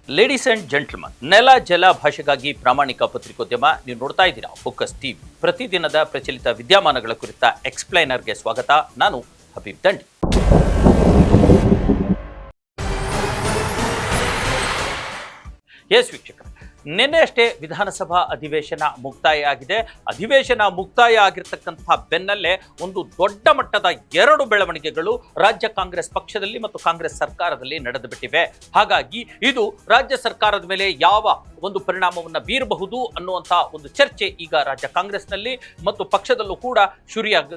Ladies and gentleman, ನೆಲ ಜಲ ಭಾಷೆಗಾಗಿ ಪ್ರಾಮಾಣಿಕ ಪತ್ರಿಕೋದ್ಯಮ. ನೀವು ನೋಡ್ತಾ ಇದ್ದೀರಾ ಫೋಕಸ್ ಟಿವಿ. ಪ್ರತಿದಿನದ ಪ್ರಚಲಿತ ವಿದ್ಯಮಾನಗಳ ಕುರಿತ ಎಕ್ಸ್ಪ್ಲೈನರ್ಗೆ ಸ್ವಾಗತ. ನಾನು ಹಬೀಬ್ ದಂಡಿ. ಎಸ್ ವೀಕ್ಷಕರೇ, ನಿನ್ನೆ ಅಷ್ಟೇ ವಿಧಾನಸಭಾ ಅಧಿವೇಶನ ಮುಕ್ತಾಯ ಆಗಿದೆ. ಅಧಿವೇಶನ ಮುಕ್ತಾಯ ಆಗಿರ್ತಕ್ಕಂತಹ ಬೆನ್ನಲ್ಲೇ ಒಂದು ದೊಡ್ಡ ಮಟ್ಟದ ಎರಡು ಬೆಳವಣಿಗೆಗಳು ರಾಜ್ಯ ಕಾಂಗ್ರೆಸ್ ಪಕ್ಷದಲ್ಲಿ ಮತ್ತು ಕಾಂಗ್ರೆಸ್ ಸರ್ಕಾರದಲ್ಲಿ ನಡೆದು ಬಿಟ್ಟಿವೆ. ಹಾಗಾಗಿ ಇದು ರಾಜ್ಯ ಸರ್ಕಾರದ ಮೇಲೆ ಯಾವ ಒಂದು ಪರಿಣಾಮವನ್ನು ಬೀರಬಹುದು ಅನ್ನುವಂತಹ ಒಂದು ಚರ್ಚೆ ಈಗ ರಾಜ್ಯ ಕಾಂಗ್ರೆಸ್ನಲ್ಲಿ ಮತ್ತು ಪಕ್ಷದಲ್ಲೂ ಕೂಡ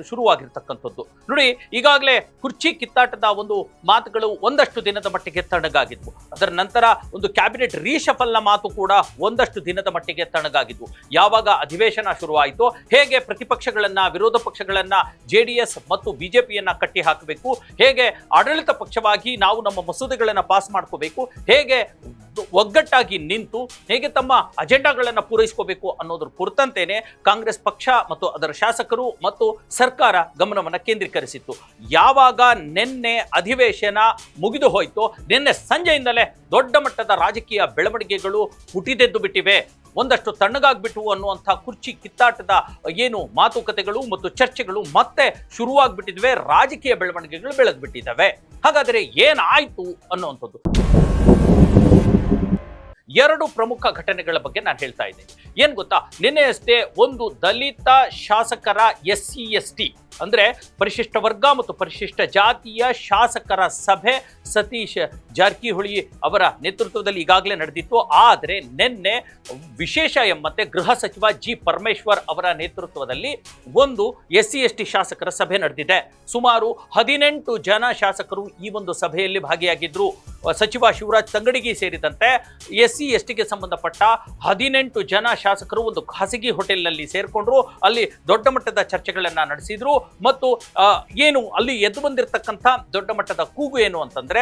ಶುರುವಾಗಿರ್ತಕ್ಕಂಥದ್ದು. ನೋಡಿ, ಈಗಾಗಲೇ ಕುರ್ಚಿ ಕಿತ್ತಾಟದ ಒಂದು ಮಾತುಗಳು ಒಂದಷ್ಟು ದಿನದ ಮಟ್ಟಿಗೆ ತಣ್ಣಗಾಗಿದ್ವು. ಅದರ ನಂತರ ಒಂದು ಕ್ಯಾಬಿನೆಟ್ ರೀಶಫಲ್ನ ಮಾತು ಕೂಡ ಒಂದಷ್ಟು ದಿನದ ಮಟ್ಟಿಗೆ ತಣ್ಣಗಾಗಿದ್ವು. ಯಾವಾಗ ಅಧಿವೇಶನ ಶುರುವಾಯಿತು, ಹೇಗೆ ಪ್ರತಿಪಕ್ಷಗಳನ್ನ, ವಿರೋಧ ಪಕ್ಷಗಳನ್ನ, JDS ಮತ್ತು ಬಿಜೆಪಿಯನ್ನ ಕಟ್ಟಿ ಹಾಕಬೇಕು, ಹೇಗೆ ಆಡಳಿತ ಪಕ್ಷವಾಗಿ ನಾವು ನಮ್ಮ ಮಸೂದೆಗಳನ್ನ ಪಾಸ್ ಮಾಡ್ಕೋಬೇಕು, ಹೇಗೆ ಒಗ್ಗಟ್ಟಾಗಿ ನಿಂತು ಹೇಗೆ ತಮ್ಮ ಅಜೆಂಡಾಗಳನ್ನು ಪೂರೈಸ್ಕೋಬೇಕು ಅನ್ನೋದ್ರ ಕುರಿತಂತೆಯೇ ಕಾಂಗ್ರೆಸ್ ಪಕ್ಷ ಮತ್ತು ಅದರ ಶಾಸಕರು ಮತ್ತು ಸರ್ಕಾರ ಗಮನವನ್ನು ಕೇಂದ್ರೀಕರಿಸಿತ್ತು. ಯಾವಾಗ ನಿನ್ನೆ ಅಧಿವೇಶನ ಮುಗಿದು ಹೋಯಿತು, ನಿನ್ನೆ ಸಂಜೆಯಿಂದಲೇ ದೊಡ್ಡ ಮಟ್ಟದ ರಾಜಕೀಯ ಬೆಳವಣಿಗೆಗಳು ಹುಟ್ಟಿದೆದ್ದು ಬಿಟ್ಟಿವೆ. ಒಂದಷ್ಟು ತಣ್ಣಗಾಗ್ಬಿಟ್ಟು ಅನ್ನುವಂಥ ಕುರ್ಚಿ ಕಿತ್ತಾಟದ ಏನು ಮಾತುಕತೆಗಳು ಮತ್ತು ಚರ್ಚೆಗಳು ಮತ್ತೆ ಶುರುವಾಗ್ಬಿಟ್ಟಿದ್ವೆ. ರಾಜಕೀಯ ಬೆಳವಣಿಗೆಗಳು ಬೆಳೆದ್ಬಿಟ್ಟಿದ್ದಾವೆ. ಹಾಗಾದರೆ ಏನಾಯ್ತು ಅನ್ನುವಂಥದ್ದು ಎರಡು ಪ್ರಮುಖ ಘಟನೆಗಳ ಬಗ್ಗೆ ನಾನು ಹೇಳ್ತಾ ಇದ್ದೀನಿ. ಏನ್ ಗೊತ್ತಾ, ನಿನ್ನೆ ಅಷ್ಟೇ ಒಂದು ದಲಿತ ಶಾಸಕರ SC/ST ಅಂದ್ರೆ ಪರಿಶಿಷ್ಟ ವರ್ಗ ಮತ್ತು ಪರಿಶಿಷ್ಟ ಜಾತಿಯ ಶಾಸಕರ ಸಭೆ ಸತೀಶ್ ಜಾರಕಿಹೊಳಿ ಅವರ ನೇತೃತ್ವದಲ್ಲಿ ಈಗಾಗಲೇ ನಡೆದಿತ್ತು. ಆದರೆ ನಿನ್ನೆ ವಿಶೇಷ ಎಂಬಂತೆ ಗೃಹ ಸಚಿವ G. ಪರಮೇಶ್ವರ್ ಅವರ ನೇತೃತ್ವದಲ್ಲಿ ಒಂದು SC/ST ಶಾಸಕರ ಸಭೆ ನಡೆದಿದೆ. ಸುಮಾರು 18 ಜನ ಶಾಸಕರು ಈ ಒಂದು ಸಭೆಯಲ್ಲಿ ಭಾಗಿಯಾಗಿದ್ರು. ಸಚಿವ ಶಿವರಾಜ್ ತಂಗಡಗಿ ಸೇರಿದಂತೆ SC/STಗೆ ಸಂಬಂಧಪಟ್ಟ 18 ಜನ ಶಾಸಕರು ಒಂದು ಖಾಸಗಿ ಹೋಟೆಲ್ನಲ್ಲಿ ಸೇರ್ಕೊಂಡ್ರು. ಅಲ್ಲಿ ದೊಡ್ಡ ಮಟ್ಟದ ಚರ್ಚೆಗಳನ್ನ ನಡೆಸಿದ್ರು ಮತ್ತು ಏನು ಅಲ್ಲಿ ಎದ್ದು ಬಂದಿರತಕ್ಕಂಥ ದೊಡ್ಡ ಮಟ್ಟದ ಕೂಗು ಏನು ಅಂತಂದ್ರೆ,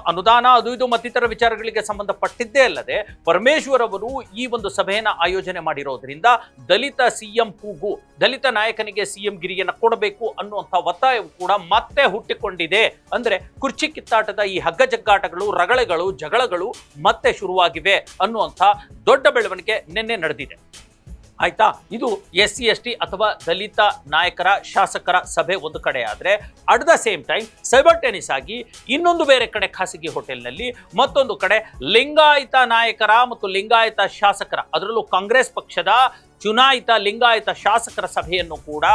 ಅನುದಾನ ಅದು ಇದು ಮತ್ತಿತರ ವಿಚಾರಗಳಿಗೆ ಸಂಬಂಧಪಟ್ಟಿದ್ದೇ ಅಲ್ಲದೆ ಪರಮೇಶ್ವರ್ ಅವರು ಈ ಒಂದು ಸಭೆಯನ್ನ ಆಯೋಜನೆ ಮಾಡಿರೋದ್ರಿಂದ ದಲಿತ CM ಕೂಗು, ದಲಿತ ನಾಯಕನಿಗೆ CM ಗಿರಿಯನ್ನ ಕೊಡಬೇಕು ಅನ್ನುವಂಥ ಒತ್ತಾಯವು ಕೂಡ ಮತ್ತೆ ಹುಟ್ಟಿಕೊಂಡಿದೆ. ಅಂದ್ರೆ ಕುರ್ಚಿ ಕಿತ್ತಾಟದ ಈ ಹಗ್ಗ ಜಗ್ಗಾಟಗಳು, ರಗಳೆಗಳು, ಜಗಳಗಳು ಮತ್ತೆ ಶುರುವಾಗಿವೆ ಅನ್ನುವಂಥ ದೊಡ್ಡ ಬೆಳವಣಿಗೆ ನಿನ್ನೆ ನಡೆದಿದೆ. ಆಯ್ತಾ, ಇದು SC/ST ಅಥವಾ ದಲಿತ ನಾಯಕರ ಶಾಸಕರ ಸಭೆ ಒಂದು ಕಡೆ ಆದ್ರೆ, at the same time simultaneous ಆಗಿ ಇನ್ನೊಂದು ಬೇರೆ ಕಡೆ ಖಾಸಗಿ ಹೋಟೆಲ್ನಲ್ಲಿ ಮತ್ತೊಂದು ಕಡೆ ಲಿಂಗಾಯತ ನಾಯಕರ ಮತ್ತು ಲಿಂಗಾಯತ ಶಾಸಕರ, ಅದರಲ್ಲೂ ಕಾಂಗ್ರೆಸ್ ಪಕ್ಷದ ಚುನಾಯಿತ ಲಿಂಗಾಯತ ಶಾಸಕರ ಸಭೆಯನ್ನು ಕೂಡ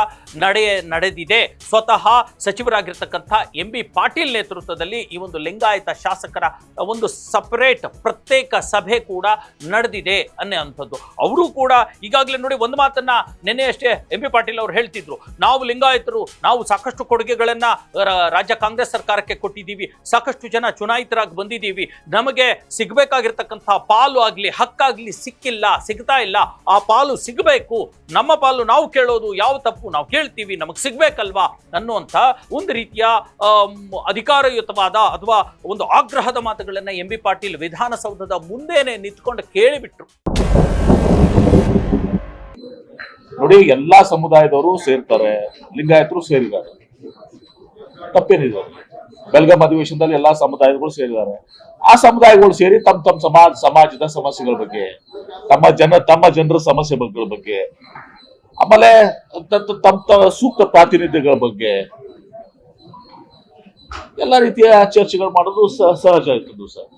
ನಡೆದಿದೆ. ಸ್ವತಃ ಸಚಿವರಾಗಿರ್ತಕ್ಕಂಥ MB ಪಾಟೀಲ್ ನೇತೃತ್ವದಲ್ಲಿ ಈ ಒಂದು ಲಿಂಗಾಯತ ಶಾಸಕರ ಒಂದು ಸಪರೇಟ್ ಪ್ರತ್ಯೇಕ ಸಭೆ ಕೂಡ ನಡೆದಿದೆ ಅನ್ನುವಂಥದ್ದು. ಅವರು ಕೂಡ ಈಗಾಗಲೇ ನೋಡಿ, ಒಂದು ಮಾತನ್ನ ನಿನ್ನೆ ಅಷ್ಟೇ MB ಪಾಟೀಲ್ ಅವರು ಹೇಳ್ತಿದ್ರು, ನಾವು ಲಿಂಗಾಯತರು, ನಾವು ಸಾಕಷ್ಟು ಕೊಡುಗೆಗಳನ್ನ ರಾಜ್ಯ ಕಾಂಗ್ರೆಸ್ ಸರ್ಕಾರಕ್ಕೆ ಕೊಟ್ಟಿದ್ದೀವಿ, ಸಾಕಷ್ಟು ಜನ ಚುನಾಯಿತರಾಗಿ ಬಂದಿದ್ದೀವಿ, ನಮಗೆ ಸಿಗಬೇಕಾಗಿರ್ತಕ್ಕಂಥ ಪಾಲು ಆಗ್ಲಿ ಹಕ್ಕಾಗ್ಲಿ ಸಿಗ್ತಾ ಇಲ್ಲ, ಆ ಪಾಲು ಸಿಗಬೇಕು, ನಮ್ಮ ಪಾಲು ನಾವು ಕೇಳೋದು ಯಾವ ತಪ್ಪು, ನಾವು ಕೇಳ್ತೀವಿ, ನಮಗೆ ಸಿಗ್ಬೇಕಲ್ವಾ ಅನ್ನುವಂಥ ಒಂದು ರೀತಿಯ ಅಧಿಕಾರಯುತವಾದ ಅಥವಾ ಒಂದು ಆಗ್ರಹದ ಮಾತುಗಳನ್ನ MB ಪಾಟೀಲ್ ವಿಧಾನಸೌಧದ ಮುಂದೆನೆ ನಿಂತ್ಕೊಂಡು ಕೇಳಿಬಿಟ್ರು. ನೋಡಿ, ಎಲ್ಲಾ ಸಮುದಾಯದವರು ಸೇರ್ತಾರೆ, ಲಿಂಗಾಯತರು ಸೇರಿದ್ದಾರೆ, ತಪ್ಪೇನಿದೆ. ಬೆಳಗಾಂ ಅಧಿವೇಶನದಲ್ಲಿ ಎಲ್ಲಾ ಸಮುದಾಯಗಳು ಸೇರಿದ್ದಾರೆ. ಆ ಸಮುದಾಯಗಳು ಸೇರಿ ತಮ್ಮ ಸಮಾಜದ ಸಮಸ್ಯೆಗಳ ಬಗ್ಗೆ, ತಮ್ಮ ಜನರ ಸಮಸ್ಯೆಗಳ ಬಗ್ಗೆ, ಆಮೇಲೆ ತಮ್ಮ ಸೂಕ್ತ ಪ್ರಾತಿನಿಧ್ಯಗಳ ಬಗ್ಗೆ ಎಲ್ಲ ರೀತಿಯ ಚರ್ಚೆಗಳು ಮಾಡೋದು ಸಹಜ ಆಯ್ತದ್ದು ಸರ್.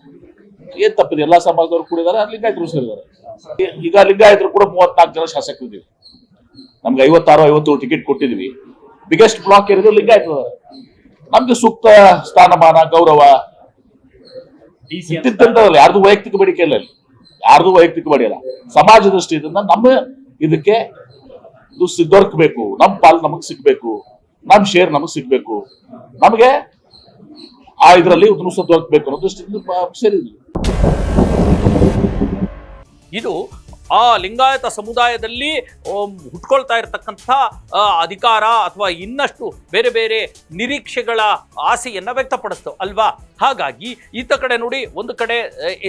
ಏನ್ ತಪ್ಪಿದೆ, ಎಲ್ಲಾ ಸಮಾಜದವರು ಕೂಡಿದ್ದಾರೆ, ಲಿಂಗಾಯತರು ಸೇರಿದ್ದಾರೆ. ಈಗ ಲಿಂಗಾಯತರು ಕೂಡ 34 ಜನ ಶಾಸಕರಿದ್ದೀವಿ. ನಮ್ಗೆ 56-57 ಟಿಕೆಟ್ ಕೊಟ್ಟಿದ್ವಿ. ಬಿಗ್ಗೆಸ್ಟ್ ಬ್ಲಾಕ್ ಏನಿದೆ ಲಿಂಗಾಯತ. ನಮ್ಗೆ ಸೂಕ್ತ ಸ್ಥಾನಮಾನ, ಗೌರವ ಯಾರ್ದು ವೈಯಕ್ತಿಕ ಬೇಡಿಕೆ ಇಲ್ಲ, ಯಾರ್ದು ವೈಯಕ್ತಿಕ ಬೇಡಿಯಲ್ಲ, ಸಮಾಜ ದೃಷ್ಟಿಯಿಂದ ನಮ್ಮ ಇದಕ್ಕೆ ದೊರಕಬೇಕು, ನಮ್ಮ ಪಾಲು ನಮಗ್ ಸಿಗ್ಬೇಕು, ನಮ್ ಶೇರ್ ನಮಗ್ ಸಿಗ್ಬೇಕು, ನಮಗೆ ಆ ಇದರಲ್ಲಿ ದೊರಕಬೇಕು ಅನ್ನೋ ದೃಷ್ಟಿಯಿಂದ ಸೇರಿದ್ವಿ. ಇದು ಆ ಲಿಂಗಾಯತ ಸಮುದಾಯದಲ್ಲಿ ಹುಟ್ಕೊಳ್ತಾ ಇರತಕ್ಕಂಥ ಅಧಿಕಾರ ಅಥವಾ ಇನ್ನಷ್ಟು ಬೇರೆ ಬೇರೆ ನಿರೀಕ್ಷೆಗಳ ಆಸೆಯನ್ನ ವ್ಯಕ್ತಪಡಿಸ್ತವೆ ಅಲ್ವಾ. ಹಾಗಾಗಿ ಈತ ಕಡೆ ನೋಡಿ, ಒಂದು ಕಡೆ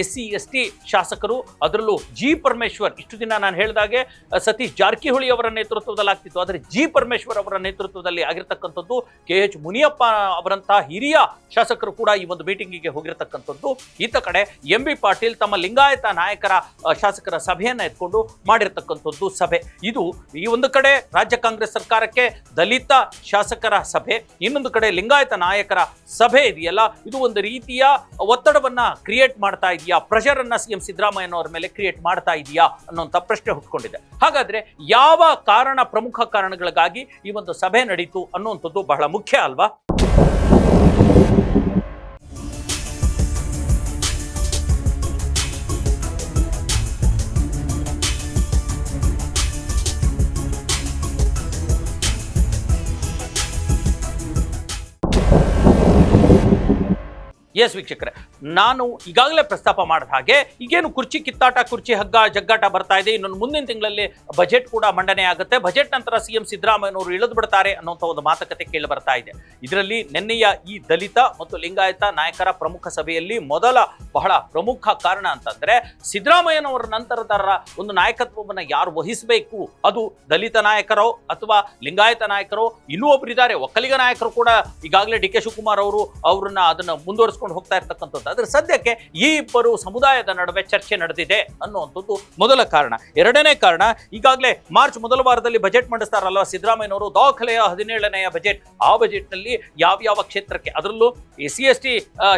SC ST ಶಾಸಕರು, ಅದರಲ್ಲೂ ಜಿ ಪರಮೇಶ್ವರ್, ಇಷ್ಟು ದಿನ ನಾನು ಹೇಳಿದಾಗೆ ಸತೀಶ್ ಜಾರಕಿಹೊಳಿ ಅವರ ನೇತೃತ್ವದಲ್ಲಿ ಆಗ್ತಿತ್ತು, ಆದರೆ ಜಿ ಪರಮೇಶ್ವರ್ ಅವರ ನೇತೃತ್ವದಲ್ಲಿ ಆಗಿರ್ತಕ್ಕಂಥದ್ದು, KH ಮುನಿಯಪ್ಪ ಅವರಂತಹ ಹಿರಿಯ ಶಾಸಕರು ಕೂಡ ಈ ಒಂದು ಮೀಟಿಂಗಿಗೆ ಹೋಗಿರತಕ್ಕಂಥದ್ದು. ಈತ ಕಡೆ MB ಪಾಟೀಲ್ ತಮ್ಮ ಲಿಂಗಾಯತ ನಾಯಕರ ಶಾಸಕರ ಸಭೆಯನ್ನ ಎತ್ಕೊಂಡು ಮಾಡಿರ್ತಕ್ಕಂಥದ್ದು ಸಭೆ. ಇದು ಈ ಒಂದು ಕಡೆ ರಾಜ್ಯ ಕಾಂಗ್ರೆಸ್ ಸರ್ಕಾರಕ್ಕೆ ದಲಿತ ಶಾಸಕರ ಸಭೆ, ಇನ್ನೊಂದು ಕಡೆ ಲಿಂಗಾಯತ ನಾಯಕರ ಸಭೆ ಇದೆಯಲ್ಲ, ಇದು ಒಂದು ರೀತಿಯ ಒತ್ತಡವನ್ನ ಕ್ರಿಯೇಟ್ ಮಾಡ್ತಾ ಇದೆಯಾ, ಪ್ರೆಷರ್ ಅನ್ನ CM ಸಿದ್ದರಾಮಯ್ಯನವರ ಮೇಲೆ ಕ್ರಿಯೇಟ್ ಮಾಡ್ತಾ ಇದೆಯಾ ಅನ್ನುವಂಥ ಪ್ರಶ್ನೆ ಹುಟ್ಕೊಂಡಿದೆ. ಹಾಗಾದ್ರೆ ಯಾವ ಕಾರಣ, ಪ್ರಮುಖ ಕಾರಣಗಳಿಗಾಗಿ ಈ ಒಂದು ಸಭೆ ನಡೀತು ಅನ್ನುವಂಥದ್ದು ಬಹಳ ಮುಖ್ಯ ಅಲ್ವಾ. ಎಸ್ ವೀಕ್ಷಕರೇ, ನಾನು ಈಗಾಗಲೇ ಪ್ರಸ್ತಾಪ ಮಾಡಿದ ಹಾಗೆ ಈಗೇನು ಕುರ್ಚಿ ಕಿತ್ತಾಟ, ಕುರ್ಚಿ ಹಗ್ಗ ಜಗ್ಗಾಟ ಬರ್ತಾ ಇದೆ. ಇನ್ನೊಂದು ಮುಂದಿನ ತಿಂಗಳಲ್ಲಿ ಬಜೆಟ್ ಕೂಡ ಮಂಡನೆ ಆಗುತ್ತೆ. ಬಜೆಟ್ ನಂತರ CM ಸಿದ್ದರಾಮಯ್ಯನವರು ಇಳಿದು ಬಿಡ್ತಾರೆ ಅನ್ನುವಂಥ ಒಂದು ಮಾತುಕತೆ ಕೇಳಿ ಬರ್ತಾ ಇದೆ. ಇದರಲ್ಲಿ ನಿನ್ನೆಯ ಈ ದಲಿತ ಮತ್ತು ಲಿಂಗಾಯತ ನಾಯಕರ ಪ್ರಮುಖ ಸಭೆಯಲ್ಲಿ ಬಹಳ ಪ್ರಮುಖ ಕಾರಣ ಅಂತಂದ್ರೆ, ಸಿದ್ದರಾಮಯ್ಯನವರ ನಂತರದ ಒಂದು ನಾಯಕತ್ವವನ್ನು ಯಾರು ವಹಿಸಬೇಕು, ಅದು ದಲಿತ ನಾಯಕರೋ ಅಥವಾ ಲಿಂಗಾಯತ ನಾಯಕರೋ, ಇನ್ನೂ ಒಬ್ಬರಿದ್ದಾರೆ ಒಕ್ಕಲಿಗ ನಾಯಕರು ಕೂಡ ಈಗಾಗಲೇ DK ಶಿವಕುಮಾರ್ ಅವರು ಅದನ್ನ ಮುಂದುವರಿಸಿಕೊಂಡು ಹೋಗ್ತಾ ಇರ್ತಕ್ಕಂಥದ್ದು. ಆದ್ರೆ ಸದ್ಯಕ್ಕೆ ಈ ಇಬ್ಬರು ಸಮುದಾಯದ ನಡುವೆ ಚರ್ಚೆ ನಡೆದಿದೆ ಅನ್ನುವಂಥದ್ದು ಮೊದಲ ಕಾರಣ. ಎರಡನೇ ಕಾರಣ, ಈಗಾಗಲೇ ಮಾರ್ಚ್ ಮೊದಲ ವಾರದಲ್ಲಿ ಬಜೆಟ್ ಮಂಡಿಸ್ತಾರಲ್ವಾ ಸಿದ್ದರಾಮಯ್ಯನವರು, ದಾಖಲೆಯ 17ನೆಯ ಬಜೆಟ್. ಆ ಬಜೆಟ್ ನಲ್ಲಿ ಯಾವ ಕ್ಷೇತ್ರಕ್ಕೆ, ಅದರಲ್ಲೂ SC ST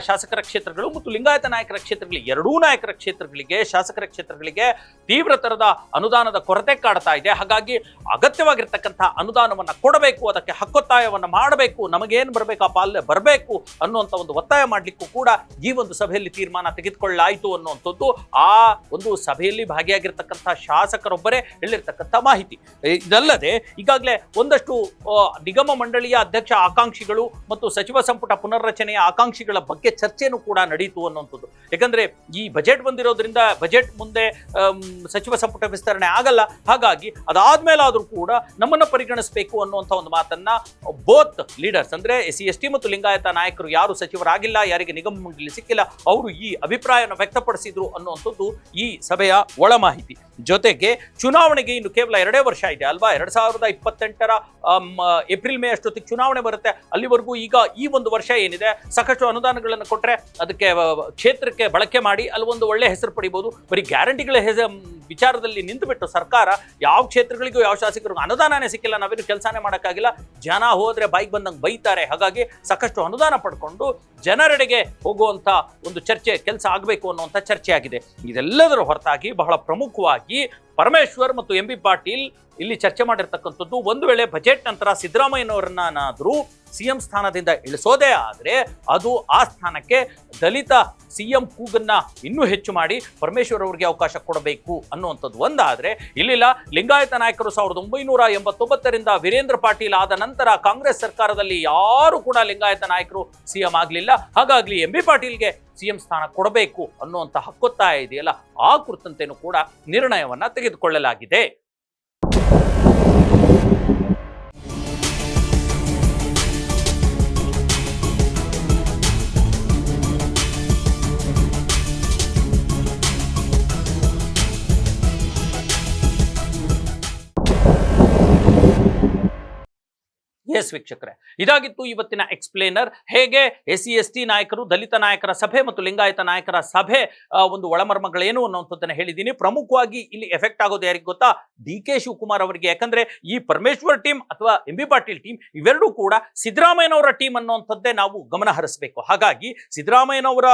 ಶಾಸಕರ ಕ್ಷೇತ್ರಗಳು ಮತ್ತು ಲಿಂಗಾಯತ ನಾಯಕರ ಕ್ಷೇತ್ರಗಳಿಗೆ, ಎರಡೂ ನಾಯಕರ ಕ್ಷೇತ್ರಗಳಿಗೆ, ಶಾಸಕರ ಕ್ಷೇತ್ರಗಳಿಗೆ ತೀವ್ರ ತರದ ಅನುದಾನದ ಕೊರತೆ ಕಾಡ್ತಾ ಇದೆ. ಹಾಗಾಗಿ ಅಗತ್ಯವಾಗಿರ್ತಕ್ಕಂಥ ಅನುದಾನವನ್ನ ಕೊಡಬೇಕು, ಅದಕ್ಕೆ ಹಕ್ಕೊತ್ತಾಯವನ್ನ ಮಾಡಬೇಕು, ನಮಗೇನು ಬರಬೇಕು ಆ ಪಾಲನೆ ಬರಬೇಕು ಅನ್ನುವಂಥ ಒಂದು ಒತ್ತಾಯ ಮಾಡ್ಲಿಕ್ಕೂ ಕೂಡ ಈ ಒಂದು ಸಭೆಯಲ್ಲಿ ತೀರ್ಮಾನ ತೆಗೆದುಕೊಳ್ಳಲಾಯಿತು ಅನ್ನುವಂಥದ್ದು ಆ ಒಂದು ಸಭೆಯಲ್ಲಿ ಭಾಗಿಯಾಗಿರ್ತಕ್ಕಂಥ ಶಾಸಕರೊಬ್ಬರೇ ಹೇಳಿರ್ತಕ್ಕಂಥ ಮಾಹಿತಿ. ಇದಲ್ಲದೆ ಈಗಾಗಲೇ ಒಂದಷ್ಟು ನಿಗಮ ಮಂಡಳಿಯ ಅಧ್ಯಕ್ಷ ಆಕಾಂಕ್ಷಿಗಳು ಮತ್ತು ಸಚಿವ ಸಂಪುಟ ಪುನರ್ರಚನೆಯ ಆಕಾಂಕ್ಷಿಗಳ ಬಗ್ಗೆ ಚರ್ಚೆನೂ ಕೂಡ ನಡೀತು ಅನ್ನುವಂಥದ್ದು. ಯಾಕಂದ್ರೆ ಈ ಬಜೆಟ್ ಬಂದಿರೋದ್ರಿಂದ ಬಜೆಟ್ ಮುಂದೆ ಸಚಿವ ಸಂಪುಟ ವಿಸ್ತರಣೆ ಆಗಲ್ಲ. ಹಾಗಾಗಿ ಅದಾದ್ಮೇಲೆ ಆದ್ರೂ ಕೂಡ ನಮ್ಮನ್ನ ಪರಿಗಣಿಸಬೇಕು ಅನ್ನುವಂಥ ಒಂದು ಮಾತನ್ನ ಬೋತ್ ಲೀಡರ್ಸ್ ಅಂದ್ರೆ SC ST ಮತ್ತು ಲಿಂಗಾಯತ ನಾಯಕರು ಯಾರು ಸಚಿವರಾಗಿಲ್ಲ, ಯಾರಿಗೆ ನಿಗಮ ಮಂಡಳಿ ಸಿಕ್ಕಿಲ್ಲ, ಅವರು ಈ ಅಭಿಪ್ರಾಯವನ್ನು ವ್ಯಕ್ತಪಡಿಸಿದ್ರು ಅನ್ನುವಂಥದ್ದು ಈ ಸಭೆಯ ಒಳ ಮಾಹಿತಿ. ಜೊತೆಗೆ ಚುನಾವಣೆಗೆ ಇನ್ನು ಕೇವಲ 2 ವರ್ಷ ಇದೆ ಅಲ್ವಾ. 2028ರ ಏಪ್ರಿಲ್ ಮೇ ಅಷ್ಟೊತ್ತಿಗೆ ಚುನಾವಣೆ ಬರುತ್ತೆ. ಅಲ್ಲಿವರೆಗೂ ಈಗ ಈ ಒಂದು ವರ್ಷ ಏನಿದೆ, ಸಾಕಷ್ಟು ಅನುದಾನಗಳನ್ನು ಕೊಟ್ಟರೆ ಅದಕ್ಕೆ ಕ್ಷೇತ್ರಕ್ಕೆ ಬಳಕೆ ಮಾಡಿ ಅಲ್ಲಿ ಒಂದು ಒಳ್ಳೆ ಹೆಸರು ಪಡಿಬಹುದು. ಬರೀ ಗ್ಯಾರಂಟಿಗಳ ವಿಚಾರದಲ್ಲಿ ನಿಂತುಬಿಟ್ಟು ಸರ್ಕಾರ ಯಾವ ಕ್ಷೇತ್ರಗಳಿಗೂ ಯಾವ ಶಾಸಕರಿಗೂ ಅನುದಾನನೇ ಸಿಕ್ಕಿಲ್ಲ, ನಾವೇನು ಕೆಲಸನೇ ಮಾಡೋಕ್ಕಾಗಿಲ್ಲ, ಜನ ಹೋದ್ರೆ ಬೈಕ್ ಬಂದಂಗೆ ಬೈತಾರೆ, ಹಾಗಾಗಿ ಸಾಕಷ್ಟು ಅನುದಾನ ಪಡ್ಕೊಂಡು ಜನರೆಡೆಗೆ ಹೋಗುವಂತ ಒಂದು ಕೆಲಸ ಆಗಬೇಕು ಅನ್ನುವಂಥ ಚರ್ಚೆ ಆಗಿದೆ. ಇದೆಲ್ಲದರ ಹೊರತಾಗಿ ಬಹಳ ಪ್ರಮುಖವಾಗಿ ಪರಮೇಶ್ವರ್ ಮತ್ತು MB ಪಾಟೀಲ್ ಇಲ್ಲಿ ಚರ್ಚೆ ಮಾಡಿರ್ತಕ್ಕಂಥದ್ದು, ಒಂದು ವೇಳೆ ಬಜೆಟ್ ನಂತರ ಸಿದ್ದರಾಮಯ್ಯನವರನ್ನಾದರೂ CM ಸ್ಥಾನದಿಂದ ಇಳಿಸೋದೇ ಆದರೆ ಅದು ಆ ಸ್ಥಾನಕ್ಕೆ ದಲಿತ CM ಕೂಗನ್ನ ಇನ್ನೂ ಹೆಚ್ಚು ಮಾಡಿ ಪರಮೇಶ್ವರ್ ಅವರಿಗೆ ಅವಕಾಶ ಕೊಡಬೇಕು ಅನ್ನುವಂಥದ್ದು ಒಂದಾದ್ರೆ, ಇಲ್ಲಿಲ್ಲ ಲಿಂಗಾಯತ ನಾಯಕರು 1989ರಿಂದ ವೀರೇಂದ್ರ ಪಾಟೀಲ್ ಆದ ನಂತರ ಕಾಂಗ್ರೆಸ್ ಸರ್ಕಾರದಲ್ಲಿ ಯಾರು ಕೂಡ ಲಿಂಗಾಯತ ನಾಯಕರು CM ಆಗಲಿಲ್ಲ. ಹಾಗಾಗಿ MB ಪಾಟೀಲ್ಗೆ CM ಸ್ಥಾನ ಕೊಡಬೇಕು ಅನ್ನುವಂಥ ಹಕ್ಕೊತ್ತಾಯ ಇದೆಯಲ್ಲ, ಆ ಕುರಿತಂತೆನೂ ಕೂಡ ನಿರ್ಣಯವನ್ನ ತೆಗೆದುಕೊಳ್ಳಲಾಗಿದೆ. ಎಸ್ ವೀಕ್ಷಕರೇ, ಇದಾಗಿತ್ತು ಇವತ್ತಿನ ಎಕ್ಸ್ಪ್ಲೇನರ್. ಹೇಗೆ SC ST ನಾಯಕರು, ದಲಿತ ನಾಯಕರ ಸಭೆ ಮತ್ತು ಲಿಂಗಾಯತ ನಾಯಕರ ಸಭೆ ಒಂದು ಒಳಮರ್ಮಗಳೇನು ಅನ್ನುವಂಥದ್ದನ್ನ ಹೇಳಿದ್ದೀನಿ. ಪ್ರಮುಖವಾಗಿ ಇಲ್ಲಿ ಎಫೆಕ್ಟ್ ಆಗೋದು ಯಾರಿಗೆ ಗೊತ್ತಾ? DK ಶಿವಕುಮಾರ್ ಅವರಿಗೆ. ಯಾಕಂದ್ರೆ ಈ ಪರಮೇಶ್ವರ್ ಟೀಮ್ ಅಥವಾ MB ಪಾಟೀಲ್ ಟೀಮ್ ಇವೆರಡೂ ಕೂಡ ಸಿದ್ದರಾಮಯ್ಯನವರ ಟೀಮ್ ಅನ್ನುವಂಥದ್ದೇ ನಾವು ಗಮನ ಹರಿಸಬೇಕು. ಹಾಗಾಗಿ ಸಿದ್ದರಾಮಯ್ಯನವರ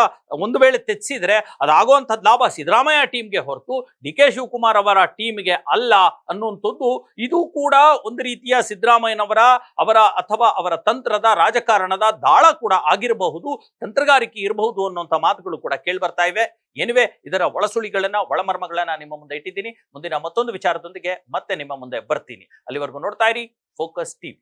ಒಂದು ವೇಳೆ ತೆಚ್ಚಿದ್ರೆ ಅದಾಗುವಂಥದ್ದು ಲಾಭ ಸಿದ್ದರಾಮಯ್ಯ ಟೀಮ್ಗೆ ಹೊರತು DK ಶಿವಕುಮಾರ್ ಅವರ ಟೀಮ್ಗೆ ಅಲ್ಲ ಅನ್ನುವಂಥದ್ದು. ಇದು ಕೂಡ ಒಂದು ರೀತಿಯ ಸಿದ್ದರಾಮಯ್ಯನವರ ಅಥವಾ ಅವರ ತಂತ್ರದ ರಾಜಕಾರಣದ ದಾಳ ಕೂಡ ಆಗಿರಬಹುದು, ತಂತ್ರಗಾರಿಕೆ ಇರಬಹುದು ಅನ್ನುವಂಥ ಮಾತುಗಳು ಕೂಡ ಕೇಳಿ ಬರ್ತಾ ಇವೆ. ಏನಿವೆ ಇದರ ಒಳಸುಳಿಗಳನ್ನ, ಒಳಮರ್ಮಗಳನ್ನ ನಿಮ್ಮ ಮುಂದೆ ಇಟ್ಟಿದ್ದೀನಿ. ಮುಂದಿನ ಮತ್ತೊಂದು ವಿಚಾರದೊಂದಿಗೆ ಮತ್ತೆ ನಿಮ್ಮ ಮುಂದೆ ಬರ್ತೀನಿ. ಅಲ್ಲಿವರೆಗೂ ನೋಡ್ತಾ ಇರಿ ಫೋಕಸ್ ಟಿವಿ.